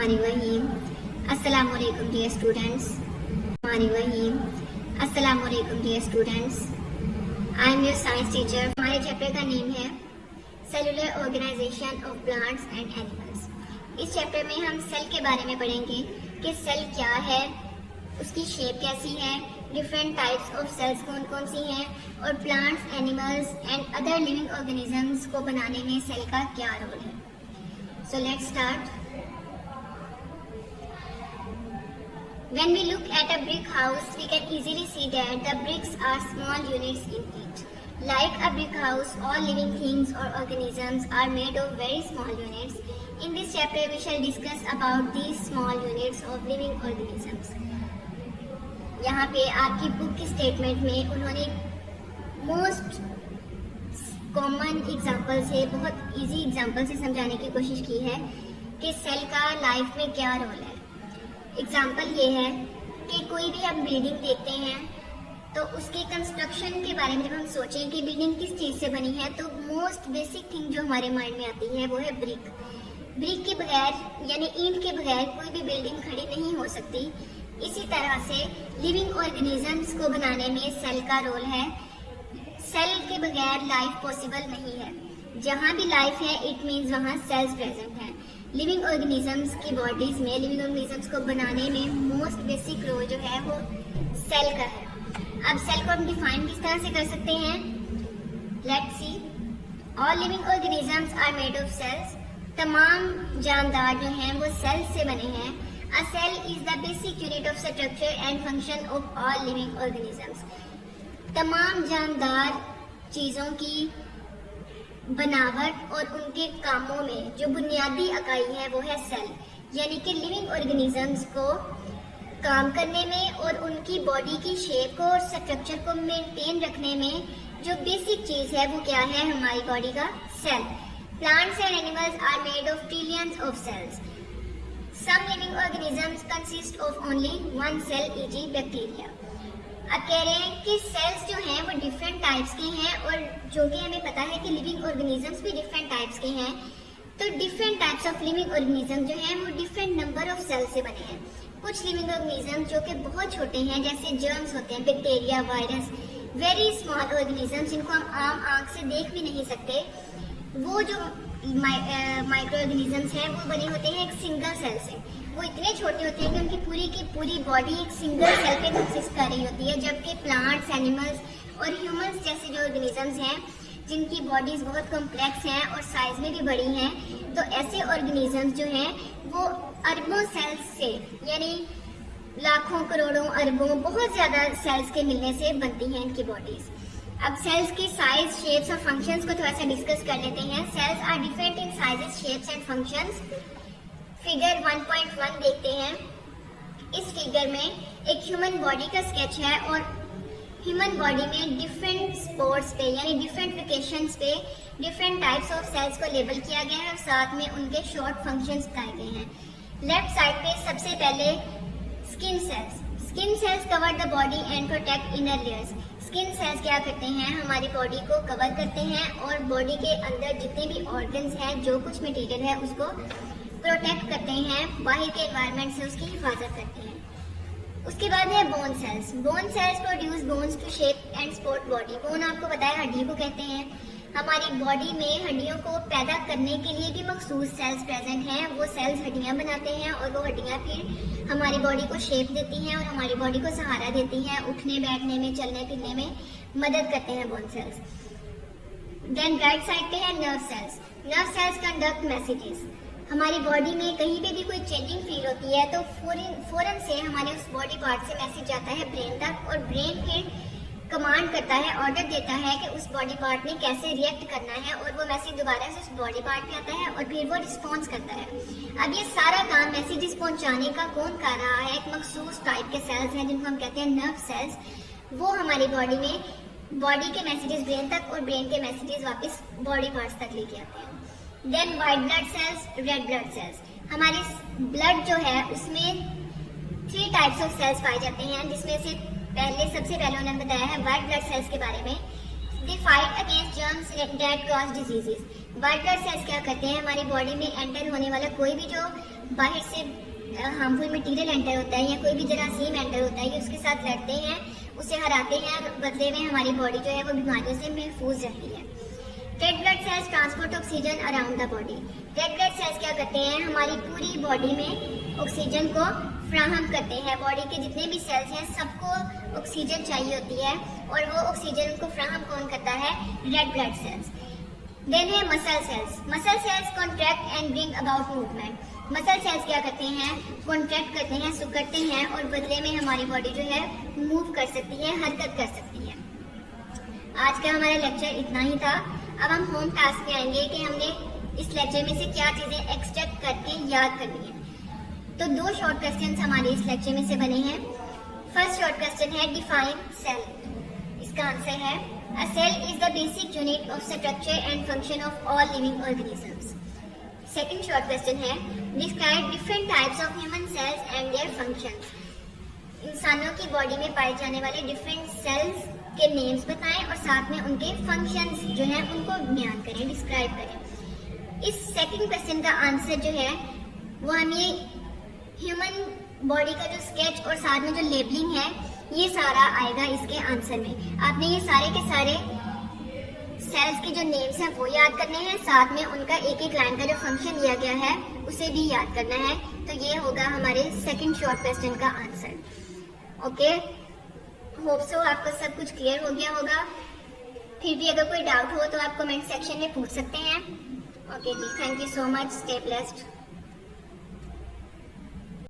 Bismillahirrahmanirrahim. Assalamualaikum dear students. Bismillahirrahmanirrahim. Assalamualaikum dear students. I am your science teacher. हमारे chapter का name है cellular organisation of plants and animals. इस chapter में हम cell के बारे में पढ़ेंगे कि सेल क्या है, उसकी शेप कैसी है, डिफरेंट टाइप्स ऑफ सेल्स कौन कौन सी हैं और plants, animals and other living organisms को बनाने में सेल का क्या रोल है। So let's start. When we look at a brick house, we can easily see that the bricks are small units in it. Like a brick house, all living things or organisms are made of very small units. In this chapter, we shall discuss about these small units of living organisms. यहाँ पे आपकी book की statement में उन्होंने most common example से, बहुत easy example से समझाने की कोशिश की है कि सेल का लाइफ में क्या रोल है। एग्जाम्पल ये है कि कोई भी हम बिल्डिंग देखते हैं तो उसके कंस्ट्रक्शन के बारे में जब हम सोचें कि बिल्डिंग किस चीज़ से बनी है तो मोस्ट बेसिक थिंग जो हमारे माइंड में आती है वो है ब्रिक। ब्रिक के बगैर यानी ईंट के बगैर कोई भी बिल्डिंग खड़ी नहीं हो सकती। इसी तरह से लिविंग ऑर्गेनिजम्स को बनाने में सेल का रोल है। सेल के बगैर लाइफ पॉसिबल नहीं है। जहाँ भी लाइफ है इट मीन्स वहाँ सेल्स प्रेजेंट हैं। लिविंग ऑर्गेनिजम्स की बॉडीज में लिविंग ऑर्गेनिजम्स को बनाने में मोस्ट बेसिक रोल जो है वो सेल का है। अब सेल को हम डिफाइन किस तरह से कर सकते हैं, let's see. All living organisms are made of cells. तमाम जानदार जो हैं वो सेल्स से बने हैं। A cell is the basic unit of structure and function of all living organisms. तमाम जानदार चीज़ों की बनावट और उनके कामों में जो बुनियादी इकाई है वो है सेल। यानी कि लिविंग ऑर्गेनिजम्स को काम करने में और उनकी बॉडी की शेप को और स्ट्रक्चर को मेंटेन रखने में जो बेसिक चीज़ है वो क्या है, हमारी बॉडी का cell. Plants and animals are made of trillions of cells. Some living organisms consist of only one cell, e.g. Bacteria. अब कह रहे हैं कि सेल्स जो हैं वो डिफरेंट टाइप्स के हैं और जो कि हमें पता है कि लिविंग ऑर्गेनिजम्स भी डिफरेंट टाइप्स के हैं। तो different types of living organism जो हैं वो डिफरेंट नंबर ऑफ सेल्स से बने हैं। कुछ लिविंग ऑर्गेनिज्म जो कि बहुत छोटे हैं जैसे जर्म्स होते हैं, bacteria, virus, very small organism जिनको हम आम आंख से देख भी नहीं सकते, वो जो माइक्रो ऑर्गेनिजम्स हैं वो बने होते हैं एक सिंगल सेल से। वो इतने छोटे होते हैं कि उनकी पूरी की पूरी बॉडी एक सिंगल सेल पे कंसिस्ट कर रही होती है। जबकि प्लांट्स, एनिमल्स और ह्यूमंस जैसे जो ऑर्गेनिजम्स हैं जिनकी बॉडीज बहुत कॉम्प्लेक्स हैं और साइज में भी बड़ी हैं, तो ऐसे ऑर्गेनिजम्स जो हैं वो अरबों सेल्स से यानी लाखों, करोड़ों, अरबों, बहुत ज़्यादा सेल्स के मिलने से बनती हैं इनकी बॉडीज। अब सेल्स की साइज, शेप्स और फंक्शंस को थोड़ा सा डिस्कस कर लेते हैं। Cells are different in sizes, shapes and functions. Figure 1.1 देखते हैं। इस फिगर में एक ह्यूमन बॉडी का स्केच है और ह्यूमन बॉडी में डिफरेंट स्पॉट्स पे यानी डिफरेंट लोकेशंस पे डिफरेंट टाइप्स ऑफ सेल्स को लेबल किया गया है और साथ में उनके शॉर्ट फंक्शंस बताए गए हैं। लेफ्ट साइड पे सबसे पहले skin cells. Skin cells cover the body and protect inner layers. Skin cells क्या करते हैं, हमारी बॉडी को कवर करते हैं और बॉडी के अंदर जितने भी ऑर्गन्स हैं, जो कुछ मटेरियल है उसको प्रोटेक्ट करते हैं, बाहर के एनवायरनमेंट से उसकी हिफाजत करते हैं। उसके बाद है bone cells. Bone cells produce bones to shape and support body. Bone आपको पता है हड्डियों को कहते हैं। हमारी बॉडी में हड्डियों को पैदा करने के लिए भी मखसूस सेल्स प्रेजेंट हैं। वो सेल्स हड्डियां बनाते हैं और वो हड्डियां फिर हमारी बॉडी को शेप देती हैं और हमारी बॉडी को सहारा देती हैं, उठने बैठने में, चलने फिरने में मदद करते हैं bone cells. Then right side पे है nerve cells. Nerve cells conduct messages. हमारी बॉडी में कहीं पे भी कोई चेंजिंग फील होती है तो फौरन से हमारे उस बॉडी पार्ट से मैसेज जाता है ब्रेन तक और ब्रेन फिर कमांड करता है, ऑर्डर देता है कि उस बॉडी पार्ट ने कैसे रिएक्ट करना है और वो मैसेज दोबारा से उस बॉडी पार्ट पे आता है और फिर वो रिस्पॉन्स करता है। अब ये सारा काम मैसेजेस पहुंचाने का कौन कर रहा है, एक मखसूस टाइप के सेल्स हैं जिनको हम कहते हैं नर्व सेल्स। वो हमारी बॉडी में बॉडी के मैसेजेस ब्रेन तक और ब्रेन के मैसेजेस वापस बॉडी पार्ट्स तक लेके आते हैं। Then white blood cells, red blood cells. हमारे ब्लड जो है उसमें 3 टाइप्स ऑफ सेल्स पाए जाते हैं, जिसमें से सबसे पहले उन्होंने बताया है व्हाइट ब्लड सेल्स के बारे में। They fight against germs that cause diseases. White blood sales क्या करते हैं, हमारी बॉडी में एंटर होने वाला कोई भी जो बाहर से हार्मफुल मटेरियल एंटर होता है या कोई भी जरासीम एंटर होता है, ये उसके साथ लड़ते हैं, उसे हराते हैं और बदले में हमारी बॉडी जो है वो बीमारियों से महफूज रहती है। Red blood sales transport oxygen around the body. Red blood sales क्या करते हैं, हमारी पूरी बॉडी में ऑक्सीजन को फ्राहम करते हैं। बॉडी के जितने भी सेल्स हैं सबको ऑक्सीजन चाहिए होती है और वो ऑक्सीजन को फ्राहम कौन करता है, रेड ब्लड सेल्स। देन है muscle cells. Muscle cells contract and bring about movement. Muscle cells क्या करते हैं, कॉन्ट्रैक्ट करते हैं, सुकड़ते हैं और बदले में हमारी बॉडी जो है मूव कर सकती है, हरकत कर सकती है। आज का हमारा लेक्चर इतना ही था। अब हम होम टास्क पे आएंगे कि हमने इस लेक्चर में से क्या चीजें एक्सट्रैक्ट करके याद करनी है। तो 2 शॉर्ट क्वेश्चंस हमारे इस लेक्चर में से बने हैं। फर्स्ट शॉर्ट क्वेश्चन है डिफाइन सेल। इसका आंसर है a cell is the basic unit of structure and function of all living organisms. Second short question है describe different types of human cells and their functions. इंसानों की body में पाए जाने वाले डिफरेंट सेल्स के नेम्स बताएं और साथ में उनके फंक्शंस जो हैं उनको बयान करें, डिस्क्राइब करें। इस सेकंड क्वेश्चन का आंसर जो है वो हमें ह्यूमन बॉडी का जो स्केच और साथ में जो लेबलिंग है ये सारा आएगा इसके आंसर में। आपने ये सारे के सारे सेल्स के जो नेम्स हैं वो याद करने हैं, साथ में उनका एक एक लाइन का जो फंक्शन दिया गया है उसे भी याद करना है। तो ये होगा हमारे सेकंड शॉर्ट क्वेश्चन का आंसर। ओके, होप सो आपको सब कुछ क्लियर हो गया होगा। फिर भी अगर कोई डाउट हो तो आप कमेंट सेक्शन में पूछ सकते हैं। ओके जी, thank you so much, stay blessed.